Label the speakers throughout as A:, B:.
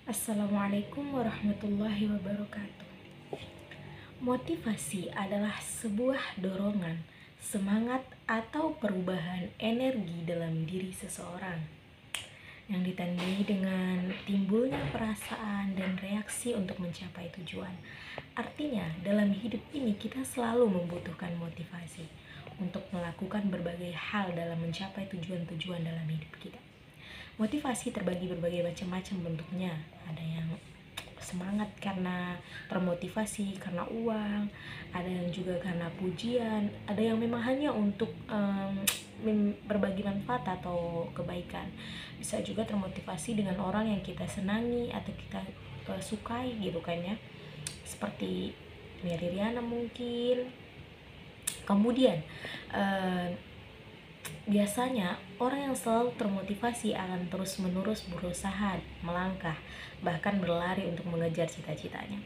A: Assalamualaikum warahmatullahi wabarakatuh. Motivasi adalah sebuah dorongan, semangat, atau perubahan energi dalam diri seseorang yang ditandai dengan timbulnya perasaan dan reaksi untuk mencapai tujuan. Artinya, dalam hidup ini kita selalu membutuhkan motivasi untuk melakukan berbagai hal dalam mencapai tujuan-tujuan dalam hidup kita. Motivasi terbagi berbagai macam-macam bentuknya. Ada yang semangat karena termotivasi karena uang, ada yang juga karena pujian, ada yang memang hanya untuk berbagi manfaat atau kebaikan. Bisa juga termotivasi dengan orang yang kita senangi atau kita sukai gitu kan ya, seperti Mary Riana mungkin. Kemudian biasanya orang yang selalu termotivasi akan terus-menerus berusaha, melangkah, bahkan berlari untuk mengejar cita-citanya.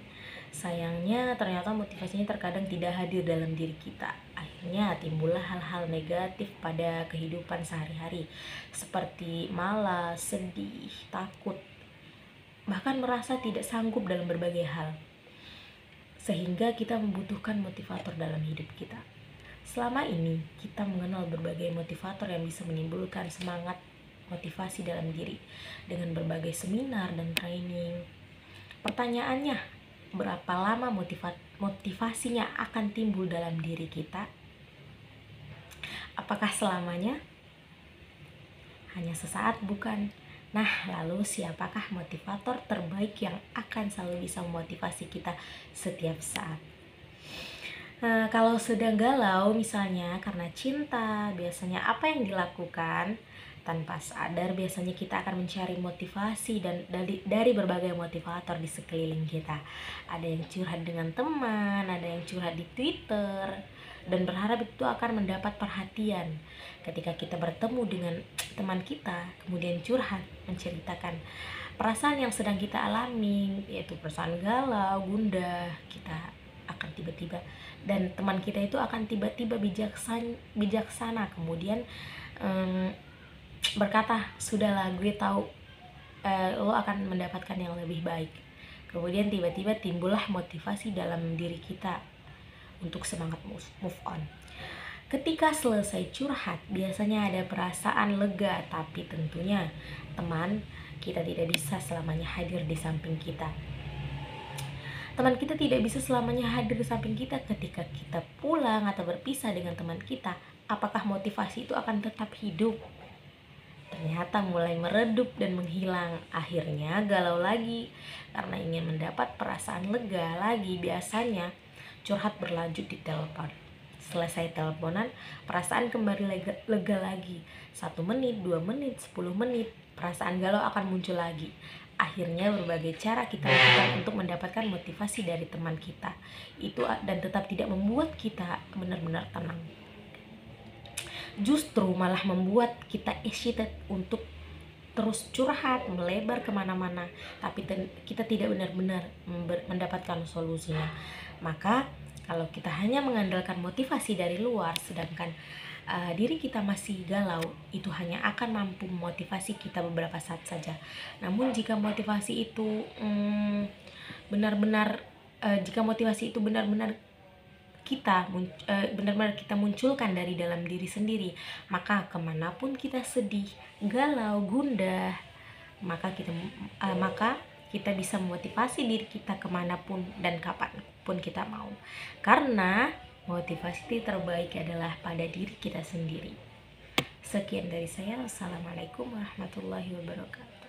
A: Sayangnya ternyata motivasinya terkadang tidak hadir dalam diri kita. Akhirnya timbullah hal-hal negatif pada kehidupan sehari-hari, seperti malas, sedih, takut, bahkan merasa tidak sanggup dalam berbagai hal. Sehingga kita membutuhkan motivator dalam hidup kita. Selama ini kita mengenal berbagai motivator yang bisa menimbulkan semangat motivasi dalam diri dengan berbagai seminar dan training. Pertanyaannya, berapa lama motivasinya akan timbul dalam diri kita? Apakah selamanya? Hanya sesaat bukan? Nah, lalu siapakah motivator terbaik yang akan selalu bisa memotivasi kita setiap saat? Kalau sedang galau misalnya karena cinta, biasanya apa yang dilakukan? Tanpa sadar biasanya kita akan mencari motivasi dan dari berbagai motivator di sekeliling kita. Ada yang curhat dengan teman, ada yang curhat di Twitter, dan berharap itu akan mendapat perhatian. Ketika kita bertemu dengan teman kita, kemudian curhat, menceritakan perasaan yang sedang kita alami, yaitu perasaan galau, gundah, kita akan tiba-tiba, dan teman kita itu akan tiba-tiba bijaksana kemudian berkata, sudahlah gue tahu lo akan mendapatkan yang lebih baik. Kemudian tiba-tiba timbullah motivasi dalam diri kita untuk semangat move on. Ketika selesai curhat biasanya ada perasaan lega, tapi tentunya teman kita tidak bisa selamanya hadir di samping kita. Teman kita tidak bisa selamanya hadir di samping kita. Ketika kita pulang atau berpisah dengan teman kita, apakah motivasi itu akan tetap hidup? Ternyata mulai meredup dan menghilang. Akhirnya galau lagi karena ingin mendapat perasaan lega lagi. Biasanya curhat berlanjut di telepon. Selesai teleponan, perasaan kembali lega lagi. 1 menit, 2 menit, 10 menit, perasaan galau akan muncul lagi. Akhirnya berbagai cara kita lakukan untuk mendapatkan motivasi dari teman kita itu, dan tetap tidak membuat kita benar-benar tenang. Justru malah membuat kita excited untuk terus curhat, melebar kemana-mana, tapi kita tidak benar-benar mendapatkan solusinya. Maka kalau kita hanya mengandalkan motivasi dari luar, sedangkan diri kita masih galau, itu hanya akan mampu memotivasi kita beberapa saat saja. Namun jika motivasi itu benar-benar kita munculkan dari dalam diri sendiri, maka kemanapun kita sedih, galau, gundah, maka kita bisa memotivasi diri kita kemanapun dan kapanpun kita mau, karena motivasi terbaik adalah pada diri kita sendiri. Sekian dari saya. Assalamualaikum warahmatullahi wabarakatuh.